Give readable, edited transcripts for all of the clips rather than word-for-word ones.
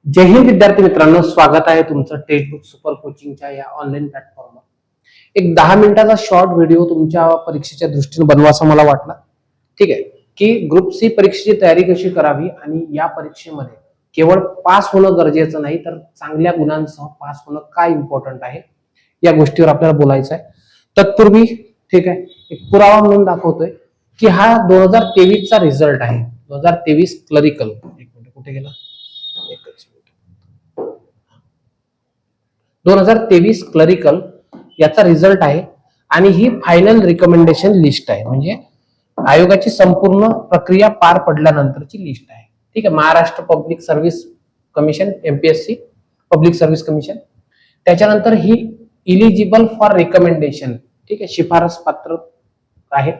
जय हिंद विद्यार्थी मित्रांनो, स्वागत आहे तुमचं टेक्स्टबुक सुपर कोचिंगच्या या ऑनलाईन प्लॅटफॉर्मवर. एक 10 मिनिटाचा शॉर्ट व्हिडिओ तुमच्या परीक्षेच्या दृष्टीने बनवासा मला वाटला. ठीक आहे, की ग्रुप सी परीक्षेची तयारी कशी करावी आणि या परीक्षेमध्ये केवळ पास होणं गरजेचं नाही, तर चांगल्या गुणांसह पास होणं काय इम्पॉर्टंट आहे या गोष्टीवर आपल्याला बोलायचं आहे. तत्पूर्वी ठीक आहे, एक पुरावा म्हणून दाखवतोय की हा 2023 चा रिझल्ट आहे. 2023 क्लरिकल. एक मिनिट, कुठे गेला? 2023 क्लरिकल याचा रिझल्ट आहे आणि ही फायनल रिकमेंडेशन लिस्ट आहे. म्हणजे आयोगाची संपूर्ण प्रक्रिया पार पडल्यानंतरची लिस्ट आहे. ठीक आहे, Maharashtra public service commission, MPSC public service commission. त्याच्यानंतर ही इलिजिबल फॉर रिकमेंडेशन, ठीक आहे, शिफारस पात्र आहे.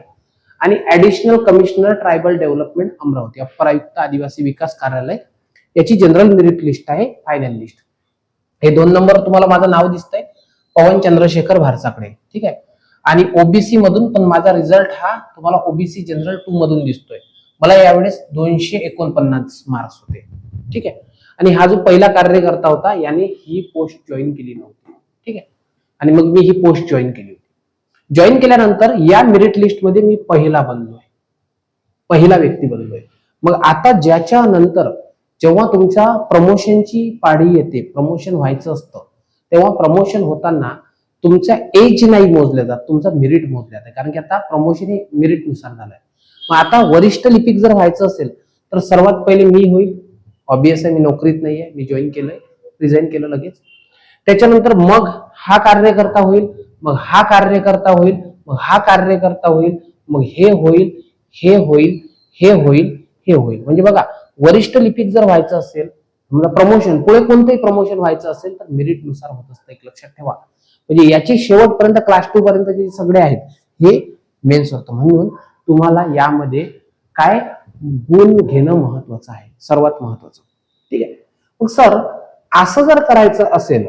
आणि additional commissioner tribal development Amravati, upper आयुक्त आदिवासी विकास कार्यालय, याची जनरल मेरिट लिस्ट आहे, फायनल लिस्ट. हे 2 नंबर तुम्हाला माझं नाव दिसतंय, पवन चंद्रशेखर भारसाकडे. ठीक आहे, आणि ओबीसी मधून पण माझा रिझल्ट हा तुम्हाला ओबीसी जनरल 2 मधून दिसतोय. मला यावेळेस 249 मार्क्स होते. ठीक आहे, आणि हा जो पहिला कार्यकर्ता होता याने ही पोस्ट जॉईन केली नव्हती. ठीक आहे, आणि मग मी ही पोस्ट जॉईन केली होती. जॉईन केल्यानंतर या मेरिट लिस्ट मध्ये मी पहिला व्यक्ती बनलोय. मग आता ज्याच्या नंतर जेव्हा तुमच्या प्रमोशनची पाळी येते, प्रमोशन व्हायचं असतं, तेव्हा प्रमोशन होताना तुमचा एज नाही मोजले जात, तुमचा मेरिट मोजले जाते. कारण की आता प्रमोशन हे मेरिट नुसार झालंय. मग आता वरिष्ठ लिपिक जर व्हायचं असेल तर सर्वात पहिले मी होईल. ऑब्वियस आहे, मी नोकरीत नाहीये, मी जॉईन केलंय, रिझाईन केलं लगेच. त्याच्यानंतर मग हा कार्यकर्ता होईल, मग हा कार्यकर्ता होईल, मग हा कार्यकर्ता होईल, मग हे होईल, हे होईल, हे होईल, हे होईल. म्हणजे बघा, वरिष्ठ लिपिक जर व्हायचं असेल, प्रमोशन पुढे कोणतंही प्रमोशन व्हायचं असेल तर मेरिट नुसार होत असतं, एक लक्षात ठेवा. म्हणजे याची शेवटपर्यंत क्लास 2 पर्यंत जे सगळे आहेत हे मेन्स होतं. म्हणून तुम्हाला यामध्ये काय गुण घेणं महत्वाचं आहे, सर्वात महत्वाचं. ठीक आहे, मग सर असं जर करायचं असेल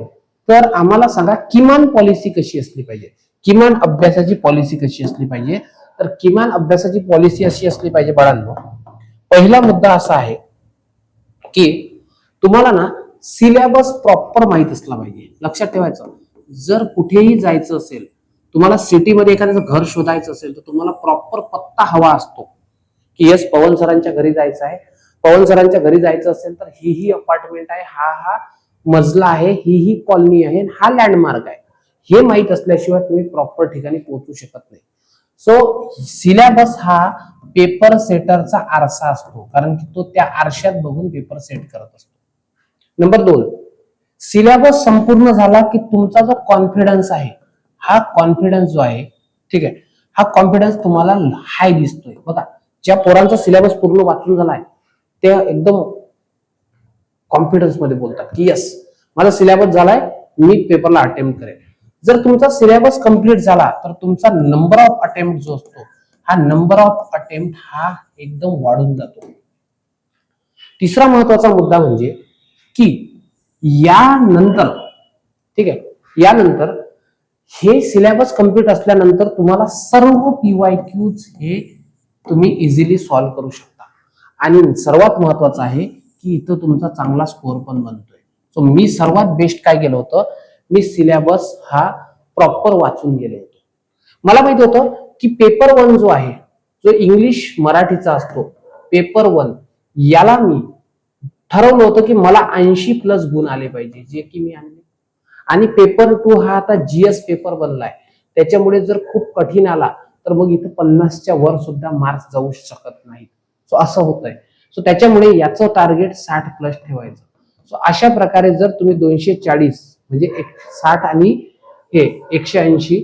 तर आम्हाला सांगा किमान पॉलिसी कशी असली पाहिजे, किमान अभ्यासाची पॉलिसी कशी असली पाहिजे. तर किमान अभ्यासाची पॉलिसी अशी असली पाहिजे बाळांनो. पहिला मुद्दा असा आहे की तुम्हाला ना सिलेबस प्रॉपर माहित असला पाहिजे. लक्षात ठेवायचं, जर कुठेही जायचं असेल, तुम्हाला सिटीमध्ये एखाद्याचं घर शोधायचं असेल तर तुम्हाला प्रॉपर पत्ता हवा असतो की येस पवन सरांच्या घरी जायचं आहे. पवन सरांच्या घरी जायचं असेल तर ही अपार्टमेंट आहे, हा मजला आहे, ही कॉलनी आहे, हा लँडमार्क आहे. हे माहित असल्याशिवाय तुम्ही प्रॉपर ठिकाणी पोहोचू शकत नाही. सो सिलेबस हा पेपर सेटरचा आरसा असतो, कारण की तो त्या आरशात बघून पेपर सेट करत असतो. नंबर 2, सिलेबस संपूर्ण झाला की तुमचा जो कॉन्फिडन्स आहे, हा कॉन्फिडन्स जो आहे, ठीक आहे, हा कॉन्फिडन्स तुम्हाला हाय दिसतोय. बघा, ज्या पोरांचा सिलेबस पूर्ण वाचून झालाय ते एकदम कॉन्फिडन्स मध्ये बोलतात की यस माझा सिलेबस झालाय, मी पेपरला अटेम्प्ट करेन. जर तुमचा सिलेबस कंप्लीट झाला तर तुमचा नंबर ऑफ अटेम्प्ट जो असतो, हा नंबर ऑफ अटेम्प्ट हा एकदम वाढून जातो. तिसरा महत्वाचा मुद्दा म्हणजे की यानंतर, ठीक आहे, यानंतर हे सिलेबस कंप्लीट असल्यानंतर तुम्हाला सर्व पीवायक्यूज हे तुम्ही इझिली सॉल्व्ह करू शकता. आणि सर्वात महत्वाचं आहे की इथं तुमचा चांगला स्कोर पण बनतोय. सो मी सर्वात बेस्ट काय केलं होतं, मी सिलेबस हा प्रॉपर वाचून गेलो होतो. मला माहिती होतं की पेपर 1 जो आहे, जो इंग्लिश मराठीचा असतो, पेपर 1 याला मी ठरवलं होतं की मला 80+ गुण आले पाहिजे, जे की मी आणले. आणि पेपर 2 हा आता जीएस पेपर बनलाय, त्याच्यामुळे जर खूप कठीण आला तर मग इथं 50च्या वर सुद्धा मार्क्स जाऊ शकत नाहीत. सो असं होतंय. सो त्याच्यामुळे याचं टार्गेट 60+ ठेवायचं. सो अशा प्रकारे जर तुम्ही 240 म्हणजे 60 आणि हे 180,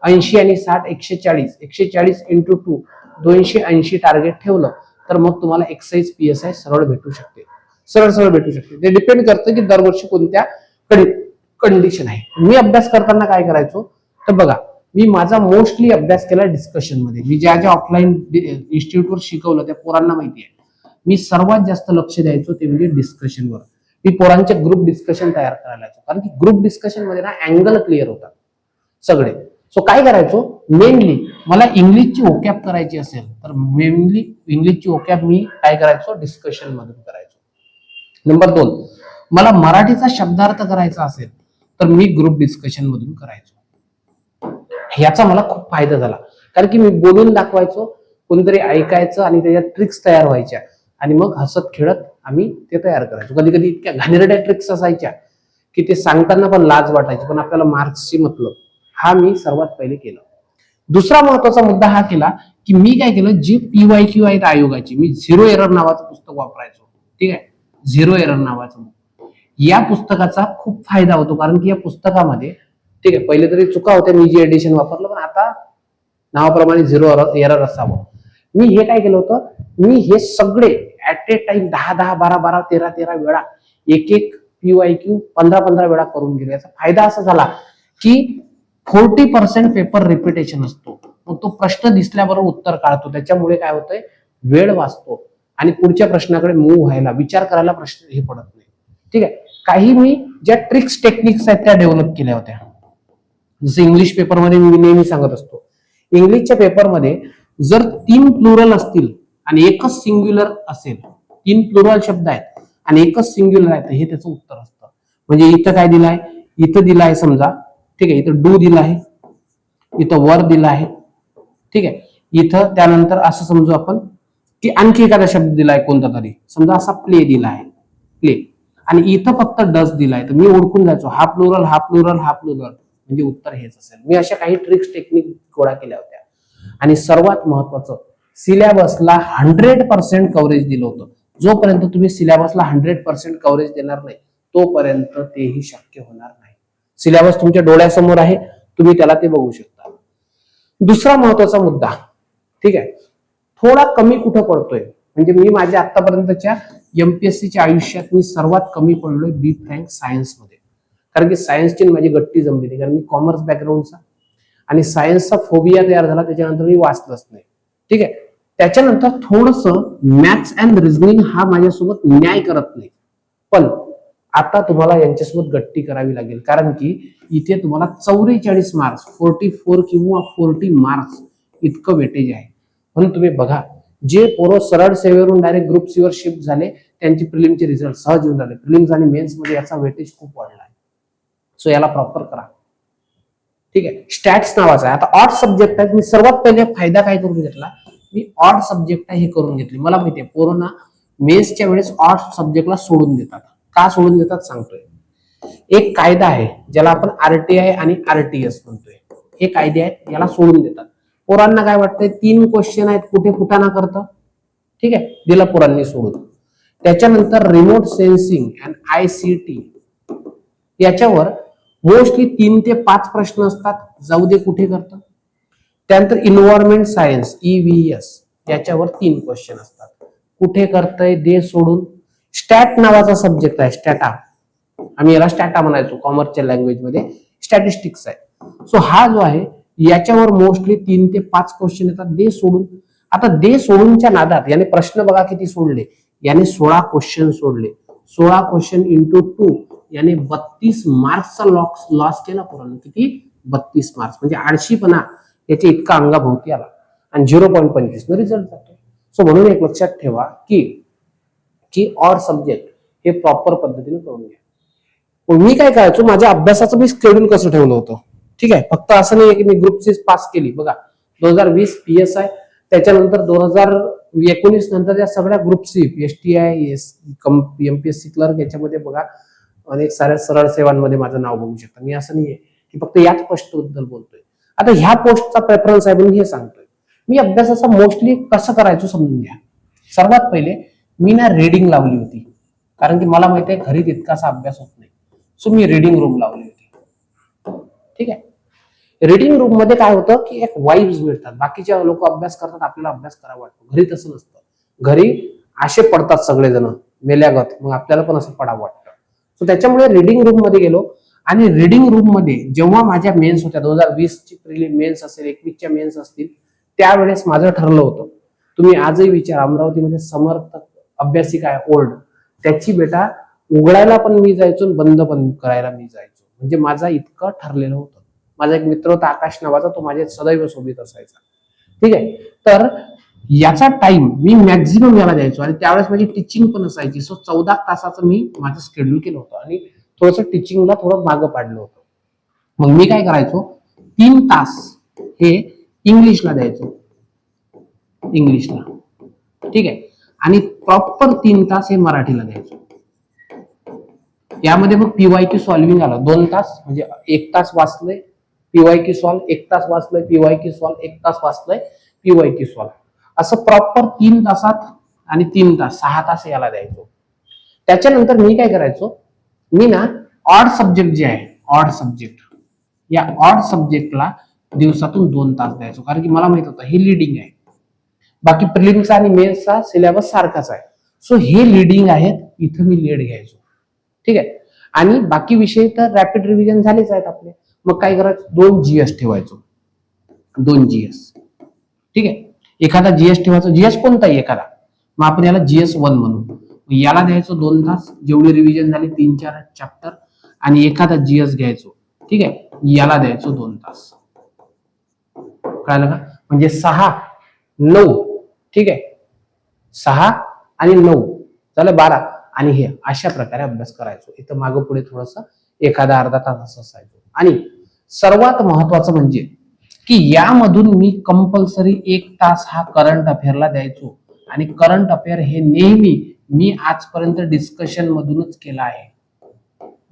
80 आणि 60 140, 140 इंटू 2 280 टार्गेट ठेवलं तर मग तुम्हाला एक्साइज पीएसआय सरळ भेटू शकते, सरळ भेटू शकते. ते डिपेंड करतं की दरवर्षी कोणत्या कंडिशन आहे. मी अभ्यास करताना काय करायचो तर बघा, मी माझा मोस्टली अभ्यास केला डिस्कशन मध्ये. मी ज्या ज्या ऑफलाईन इन्स्टिट्यूटवर शिकवलं त्या पोरांना माहिती आहे, मी सर्वात जास्त लक्ष द्यायचो ते म्हणजे डिस्कशनवर. मी पोरांचे ग्रुप डिस्कशन तयार करायला लागायचो, कारण की ग्रुप डिस्कशन मध्ये ना अँगल क्लिअर होतात सगळे. सो काय करायचो, मेनली मला इंग्लिशची ओकॅप करायची असेल तर मेनली इंग्लिशची ओकॅप मी काय करायचो, डिस्कशन मधून करायचो. नंबर 2, मला मराठीचा शब्दार्थ करायचा असेल तर मी ग्रुप डिस्कशन मधून करायचो. याचा मला खूप फायदा झाला, कारण की मी बोलून दाखवायचो, कोणतरी ऐकायचं आणि त्याच्यात ट्रिक्स तयार व्हायच्या आणि मग हसत खेळत आम्ही ते तयार करायचो. कधी कधी इतक्या घाणेरड्या ट्रिक्स असायच्या की ते सांगताना पण लाज वाटायची, पण आपल्याला मार्क्सची मतलब. हा मी सर्वात पहिले केलं. दुसरा महत्वाचा मुद्दा हा केला की मी काय केलं, जी PYQ आहेत आयोगाची, मी झिरो एरर नावाचं पुस्तक वापरायचो. ठीक आहे, झिरो एरर नावाचं. या पुस्तकाचा खूप फायदा होतो, कारण की या पुस्तकामध्ये ठीक आहे, पहिले तरी चुका होत्या, मी जी एडिशन वापरलं, पण आता नावाप्रमाणे झिरो एरर असावं. मी हे काय केलं होतं, मी हे सगळे ऍट ए टाइम 10-10, 12-12, 13-13 वेळा एक एक PYQ 15-15 वेळा करून गेलो. याचा फायदा असा झाला की 40% पेपर रिपिटेशन असतो, मग तो प्रश्न दिसल्याबरोबर उत्तर काढतो. त्याच्यामुळे काय होतंय, वेळ वाचतो आणि पुढच्या प्रश्नाकडे मूव्ह व्हायला, विचार करायला प्रश्न हे पडत नाही. ठीक आहे, काही मी ज्या ट्रिक्स टेक्निक्स आहेत त्या डेव्हलप केल्या होत्या. जसं इंग्लिश पेपरमध्ये मी नेहमी सांगत असतो, इंग्लिशच्या पेपरमध्ये जर 3 प्लुरल असतील आणि एकच सिंग्युलर असेल, 3 प्लुरल शब्द आहेत आणि एकच सिंग्युलर आहे, तर हे त्याचं उत्तर असतं. म्हणजे इथं काय दिलं आहे, इथं दिलं आहे समजा, ठीक आहे, इथं डू दिला आहे, इथं वर दिला आहे, ठीक आहे, इथं त्यानंतर असं समजू आपण की आणखी एखादा शब्द दिलाय कोणता तरी, समजा असा प्ले दिला आहे, प्ले, आणि इथं फक्त डस दिलाय, तर मी ओळखून जायचो हा प्लुरल, हा प्लुरल, हा प्लुरल, म्हणजे उत्तर हेच असेल. मी अशा काही ट्रिक्स टेक्निक गोळा केल्या होत्या. आणि सर्वात महत्वाचं, सिलेबसला 100% कव्हरेज दिलं होतं. जोपर्यंत तुम्ही सिलेबसला 100% कव्हरेज देणार नाही, तोपर्यंत तेही शक्य होणार नाही. सिलेबस तुमच्या डोळ्यासमोर आहे, तुम्ही त्याला ते बघू शकता. दुसरा महत्वाचा मुद्दा, ठीक आहे, थोडा कमी कुठं पडतोय, म्हणजे मी माझ्या आतापर्यंतच्या MPSCच्या आयुष्यात मी सर्वात कमी पडलोय बी फ्रँक सायन्स मध्ये. कारण की सायन्सची माझी गट्टी जमलेली, कारण मी कॉमर्स बॅकग्राऊंडचा आणि सायन्सचा फोबिया तयार झाला, त्याच्यानंतर मी वाचलंच नाही. ठीक आहे, त्याच्यानंतर थोडस मॅथ्स अँड रिझनिंग हा माझ्यासोबत न्याय करत नाही, पण आता तुम्हाला यांच्यासोबत गट्टी करावी लागेल, कारण की इथे तुम्हाला 44 मार्क्स, 44 किंवा 40 मार्क्स इतकं वेटेज आहे. म्हणून तुम्ही बघा, जे पोरं सरळ सेवेवरून डायरेक्ट ग्रुप सी वर शिफ्ट झाले, त्यांची प्रिलिमचे रिझल्ट सहज येऊन झाले. प्रिलिम्स आणि मेन्स मध्ये याचा वेटेज खूप वाढला आहे. सो याला प्रॉपर करा. ठीक आहे, स्टॅट्स नावाचा आहे, आता ऑड सब्जेक्ट आहे. मी सर्वात पहिले फायदा काय करून घेतला, मी ऑड सब्जेक्ट हे करून घेतले. मला माहितीये पोरांना मेन्सच्या वेळेस ऑड सब्जेक्टला सोडून देतात. का सोडून देतात सांगतोय. एक कायदा आहे ज्याला आपण RTI आणि RTS म्हणतोय, हे कायदे आहेत, याला सोडून देतात. पोरांना काय वाटतंय, 3 क्वेश्चन आहेत, कुठे फुटाणा करतं. ठीक आहे, दिलं पोरांनी सोडून. त्याच्यानंतर रिमोट सेन्सिंग अँड ICT, याच्यावर मोस्टली 3 ते 5 प्रश्न असतात, जाऊ दे कुठे करतं. त्यानंतर इन्व्हायरमेंट सायन्स EVS, याच्यावर 3 क्वेश्चन असतात, कुठे करतंय दे सोडून. स्टॅट नावाचा सब्जेक्ट आहे, स्टॅटा, आम्ही याला स्टॅटा म्हणायचो कॉमर्सच्या लँग्वेज मध्ये, स्टॅटिस्टिक्स आहे. सो हा जो आहे याच्यावर मोस्टली 3 ते 5 क्वेश्चन येतात, दे सोडून. आता दे सोडूनच्या नादात याने प्रश्न बघा किती सोडले, याने 16 क्वेश्चन सोडले. 16 क्वेश्चन इंटू 2, याने 32 मार्क्सचा लॉस केला पोरांनो. किती? 32 मार्क्स, म्हणजे आळशीपणा याच्या इतका अंगाभोवती आला आणि 0.25 न रिझल्ट जातो. सो म्हणून एक लक्षात ठेवा की ऑड सब्जेक्ट हे प्रॉपर पद्धतीने करून घ्या. मी काय करायचो, माझ्या अभ्यासाचं मी शेड्यूल कसं ठेवलं होतं. ठीक आहे, फक्त असं नाही की मी ग्रुप सी पास केली. बघा 2020 PSI, त्याच्यानंतर 2019 नंतर या सगळ्या group C, STI, MPSC clerk, याच्यामध्ये बघा अनेक साऱ्या सरळ सेवांमध्ये माझं नाव बघू शकता. मी असं नाहीये की फक्त याच पोस्ट बद्दल बोलतोय. आता ह्या पोस्टचा प्रेफरन्स आहे म्हणून हे सांगतोय. मी अभ्यासाचा मोस्टली कसं करायचो समजून घ्या. सर्वात पहिले मी ना रीडिंग लावली होती, कारण की मला माहिती आहे घरी तितकासा अभ्यास होत नाही. सो मी रीडिंग रूम लावली होती. ठीक आहे, रीडिंग रूम मध्ये काय होतं की एक वाइब्स मिळतात. बाकीच्या लोक अभ्यास करतात, आपल्याला अभ्यास करावा वाटतो. घरी तसं नसतं. घरी असे पडतात सगळेजण मेल्यागत, मग आपल्याला पण असं पडावं वाटतं. सो त्याच्यामुळे रीडिंग रूम मध्ये गेलो. आणि रीडिंग रूम मध्ये जेव्हा माझ्या मेन्स होत्या, 2020 ची प्रिलिम मेन्स असेल, 21च्या मेन्स असतील, त्यावेळेस माझं ठरलं होतं, तुम्ही आजही विचार, अमरावतीमध्ये समर्थ अभ्यासिका आहे ओल्ड, त्याची बेटा उघडायला पण मी जायचो, बंद पण करायला मी जायचो. म्हणजे माझा इतकं ठरलेलं होतं. माझा एक मित्र होता आकाश नावाचा, तो माझ्या सदैव सोबत असायचा. ठीक आहे, तर याचा टाइम मी मॅक्झिमम याला द्यायचो आणि त्यावेळेस माझी टीचिंग पण असायची. सो 14 तासाचं मी माझं शेड्यूल केलं होतं आणि थोडंसं टीचिंगला थोडं मागं पाडलं होतं. मग मी काय करायचो, 3 तास हे इंग्लिशला द्यायचो, इंग्लिशला, ठीक आहे, आणि प्रॉपर 3 तास हे मराठीला द्यायचो. यामध्ये मग पीवायक्यू सॉल्व्हिंग आलं 2 तास, म्हणजे 1 तास वाचलंय पीवायक्यू सॉल्व, 1 तास वाचलंय पीवायक्यू सॉल्व, 1 तास वाचलंय पीवायक्यू सॉल्व, असं प्रॉपर 3 तासात आणि 3 तास 6 तास याला द्यायचो. त्याच्यानंतर मी काय करायचो, मी ना ऑड सब्जेक्ट जे आहे, ऑड सब्जेक्ट, या ऑड सब्जेक्टला दिवसातून 2 तास द्यायचो, कारण की मला माहित होतं हे लिडिंग आहे. बाकी प्रिलिम्सचा आणि मेन्सचा सिलेबस सारखाच आहे. सो हे लिडिंग आहेत, इथं मी लीड घ्यायचो, ठीक आहे. आणि बाकी विषय तर रॅपिड रिव्हिजन झालेच आहेत आपले. मग काय करायचं, 2 GS ठेवायचो, 2 GS, ठीक आहे. एखादा GS ठेवायचा, GS कोणताही एखादा, मग आपण याला GS1 म्हणू. याला द्यायचो 2 तास, जेवढी रिव्हिजन झाली 3-4 चॅप्टर, आणि एखादा GS घ्यायचो, ठीक आहे, याला द्यायचो 2 तास. कळलं का, म्हणजे 6-9, ठीक आहे, 6 आणि 9 झालं 12, आणि हे अशा प्रकारे अभ्यास करायचो. इथं मागं पुढे थोडस एखादा अर्धा तास असायचो. आणि सर्वात महत्वाचं म्हणजे की यामधून मी कंपल्सरी 1 तास हा करंट अफेअरला द्यायचो. आणि करंट अफेअर हे नेहमी मी आजपर्यंत डिस्कशन मधूनच केलं आहे.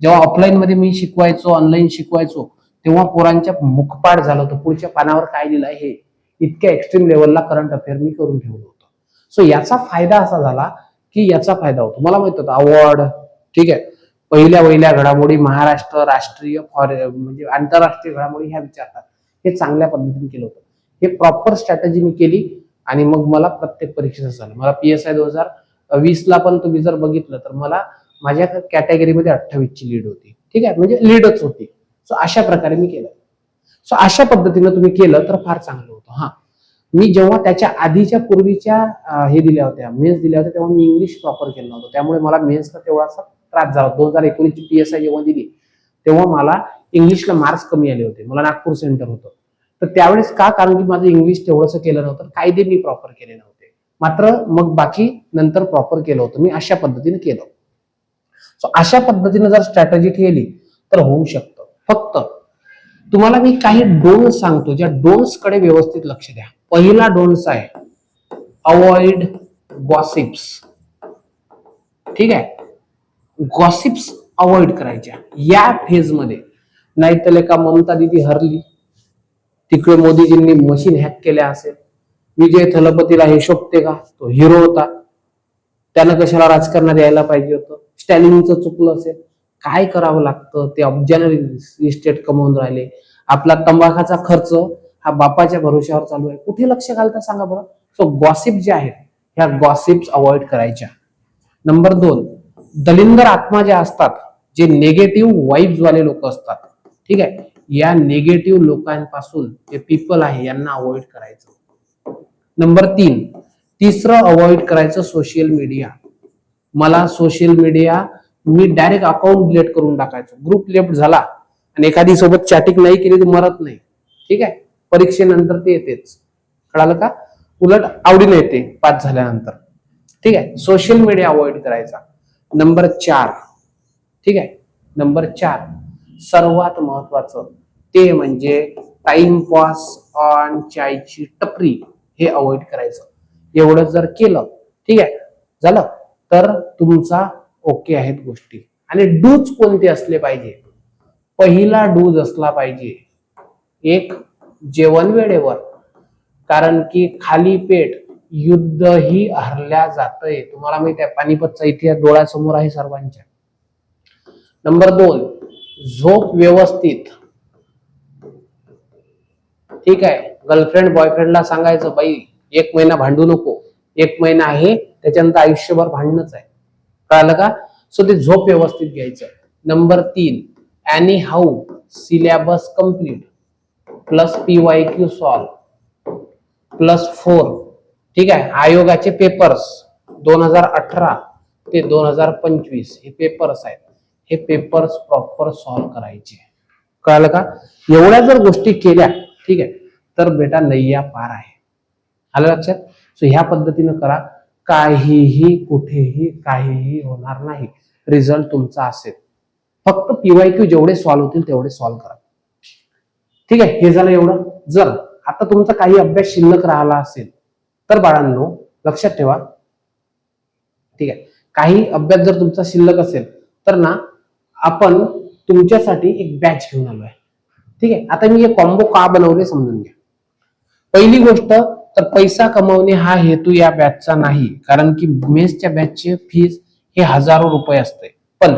जेव्हा ऑफलाईन मध्ये मी शिकवायचो, ऑनलाईन शिकवायचो, तेव्हा पोरांच्या मुखपाठ झालं होतं, पुढच्या पानावर काय लिहिलं आहे हे, इतक्या एक्स्ट्रीम लेवलला करंट अफेअर मी करून ठेवलं होतं. सो याचा फायदा असा झाला की याचा फायदा होतो, मला माहित होतं अवॉर्ड, ठीक आहे, पहिल्या घडामोडी, महाराष्ट्र, राष्ट्रीय, म्हणजे आंतरराष्ट्रीय घडामोडी ह्या विचारतात, हे चांगल्या पद्धतीने केलं होतं. हे प्रॉपर स्ट्रॅटेजी मी केली आणि मग मला प्रत्येक परीक्षेचं झालं. मला PSI 2020 ला पण तुम्ही जर बघितलं तर मला माझ्या कॅटेगरीमध्ये 28 ची लीड होती, ठीक आहे, म्हणजे लीडच होती. सो अशा प्रकारे मी केलं. सो अशा पद्धतीनं तुम्ही केलं तर फार चांगलं होतं. हा, मी जेव्हा त्याच्या आधीच्या पूर्वीच्या हे दिल्या होत्या, मेन्स दिल्या होत्या, तेव्हा मी इंग्लिश प्रॉपर केलं नव्हतं, त्यामुळे मला मेन्सला तेवढासा त्रास झाला. 2019 ची PSI जेव्हा दिली तेव्हा मला इंग्लिशला मार्क्स कमी आले होते, मला नागपूर सेंटर होतं. तर त्यावेळेस का, कारण की माझं इंग्लिश तेवढंसं केलं नव्हतं, कायदे मी प्रॉपर केले नव्हते, मात्र मग बाकी नंतर प्रॉपर केलं होतं मी. अशा पद्धतीने केलं. सो अशा पद्धतीने जर स्ट्रॅटेजी ठेवली तर होऊ शकतं. फक्त तुम्हाला मी काही डोन्स सांगतो, ज्या डोन्स कडे व्यवस्थित लक्ष द्या. पहिला डोन्स आहे अवॉइड गॉसिप्स, ठीक आहे, गॉसिप्स अवॉइड करायच्या या फेज मध्ये. नाहीतर का ममता दिदी हरली, तिकडे मोदीजींनी मशीन हॅक केल्या असेल, विजय थलपतीला हे शोभते का, तो हिरो होता, त्यानं कशाला राजकारणात यायला पाहिजे होतं, स्टॅलिनचं चुकलं असेल, काय करावं लागतं, ते अब्जाने इस्टेट कमवून राहिले, आपला तंबाखाचा खर्च हा बापाच्या भरोश्यावर चालू आहे, कुठे लक्ष घालता सांगा बरं. सो गॉसिप जे आहेत ह्या गॉसिप्स अवॉइड करायच्या. नंबर 2, दलिंदर आत्मा ज्या असतात, जे नेगेटिव्ह वाईब्स वाले लोक असतात, ठीक आहे, या नेगेटिव्ह लोकांपासून जे पीपल आहे यांना अवॉइड करायचं. नंबर 3, तिसरं अवॉइड करायचं सोशल मीडिया. मला सोशल मीडिया मी डायरेक्ट अकाउंट डिलीट करून टाकायचो. ग्रुप लेफ्ट झाला आणि एखादी सोबत चॅटिंग नाही केली तर मरत नाही, ठीक आहे, परीक्षेनंतर ते येतेच, कळालं का, उलट आवडीने येते पास झाल्यानंतर, ठीक आहे. सोशल मीडिया अवॉइड करायचा. नंबर 4, ठीक आहे, नंबर 4 सर्वात महत्वाचं ते म्हणजे टाइमपास ऑन चायची टपरी, हे अवॉइड करायचं. एवढं जर केलं, ठीक आहे, झालं तर तुमचा ओके आहेत गोष्टी. आणि डूज कोणते असले पाहिजे, पहिला डूज असला पाहिजे एक, जेवण वेळेवर, कारण की खाली पेट युद्धही हरल्या जातंय. तुम्हाला माहिती आहे, पानिपतचा इतिहास डोळ्यासमोर आहे सर्वांच्या. नंबर 2, झोप व्यवस्थित, ठीक आहे. गर्लफ्रेंड बॉयफ्रेंडला सांगायचं, बाई 1 महिना भांडू नको, 1 महिना आहे, त्याच्यानंतर आयुष्यभर भांडणच आहे, कळालं का. सो ते झोप व्यवस्थित घ्यायचं. Number 3, any how syllabus complete plus PYQ solve plus 4, ठीक आहे. आयोगाचे पेपर्स 2018 ते 2025 हे पेपर्स आहेत, हे पेपर्स प्रॉपर सॉल्व करायचे, कळालं का. एवढ्या जर गोष्टी केल्या, ठीक आहे, तर बेटा नैया पार आहे. आलं लक्षात. सो ह्या पद्धतीनं करा, काहीही कुठेही काहीही होणार नाही, रिझल्ट तुमचा असेल. फक्त PYQ जेवढे सॉल्व्ह होतील तेवढे सॉल्व्ह करा. ठीक आहे, हे झालं एवढं. जर आता तुमचा काही अभ्यास शिल्लक राहिला असेल तर बाळांनो लक्षात ठेवा, ठीक आहे, काही अभ्यास जर तुमचा शिल्लक असेल तर ना आपण तुमच्यासाठी एक बॅच घेऊन आलोय. ठीक आहे, आता मी हे कॉम्बो का बनवले समजून घ्या. पहिली गोष्ट तर पैसा कमवणे हा हेतू या बॅचचा नाही, कारण की मेसच्या बॅचची फीस हे हजारो रुपये असते. पण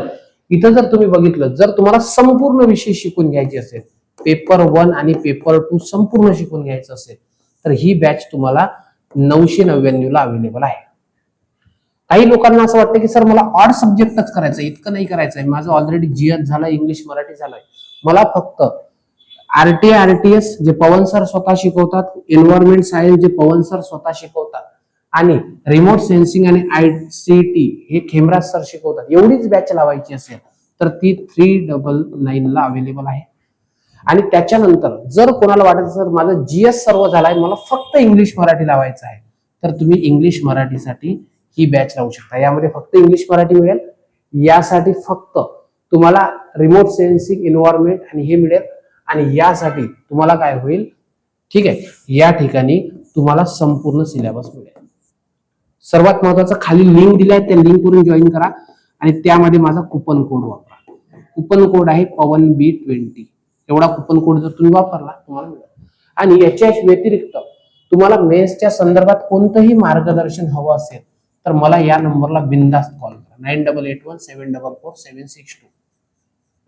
इथं जर तुम्ही बघितलं, जर तुम्हाला संपूर्ण विषय शिकून घ्यायचे असेल, पेपर 1 आणि पेपर 2 संपूर्ण शिकून घ्यायचं असेल तर ही बॅच तुम्हाला 999 ला अवेलेबल आहे. काही लोकांना असं वाटतं की सर मला ऑड सब्जेक्टच करायचं, इतकं नाही करायचंय, माझं ऑलरेडी GS झालं, इंग्लिश मराठी झालंय, मला फक्त RTS जे पवन सर स्वतः शिकवतात, एन्व्हायरमेंट सायन्स जे पवन सर स्वतः शिकवतात, आणि रिमोट सेन्सिंग आणि ICT हे खेमराज सर शिकवतात, एवढीच बॅच लावायची असेल तर ती 399 ला अवेलेबल आहे. आणि त्याच्यानंतर जर कोणाला वाटत सर माझं GS सर्व झालाय, मला फक्त इंग्लिश मराठी लावायचं आहे, तर तुम्ही इंग्लिश मराठीसाठी ही बॅच लावू शकता. यामध्ये फक्त इंग्लिश मराठी मिळेल, यासाठी फक्त तुम्हाला रिमोट सेन्सिंग, एन्व्हायरमेंट आणि हे मिळेल, आणि यासाठी तुम्हाला काय होईल, ठीक आहे, या ठिकाणी तुम्हाला संपूर्ण सिलेबस मिळेल. सर्वात महत्वाचं खाली लिंक दिलाय, त्या लिंक वरून जॉईन करा आणि त्यामध्ये माझा कुपन कोड वापरा. कुपन कोड आहे PAWANB20. एवढा कुपन कोड जर तुम्ही वापरला तुम्हाला मिळेल. आणि याच्या व्यतिरिक्त तुम्हाला मेन्सच्या संदर्भात कोणतंही मार्गदर्शन हवं असेल तर मला या नंबरला बिनधास्त कॉल करा, 9881744762.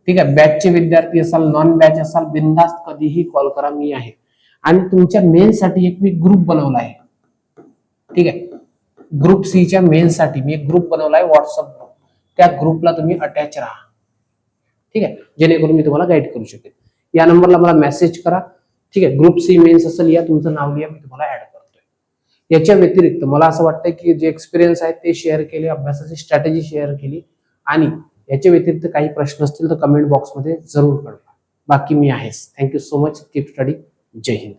ठीक आहे, बॅचचे विद्यार्थी असाल, नॉन बॅच असाल, बिनधास्त कधीही कॉल करा, मी आहे. आणि तुमच्या मेन्ससाठी एक मी ग्रुप बनवला आहे. ठीक आहे, ग्रुप C च्या मेन्ससाठी मी एक ग्रुप बनवला आहे, व्हॉट्सअप ग्रुप. त्या ग्रुपला तुम्ही अटॅच राहा. ठीक आहे, जेणेकरून मी तुम्हाला गाईड करू शकेन. या नंबरला मला मेसेज करा. ठीक आहे, ग्रुप C मेन्स असेल, या तुमचं नाव लिहा, मी तुम्हाला ऍड करतोय. याच्या व्यतिरिक्त मला असं वाटतं की जे एक्सपिरियन्स आहे ते शेअर केले, अभ्यासाची स्ट्रॅटेजी शेअर केली, आणि याच्या व्यतिरिक्त काही प्रश्न असतील तर कमेंट बॉक्समध्ये जरूर कळवा. बाकी मी आहेच. Thank you so much. Keep study. जय हिंद.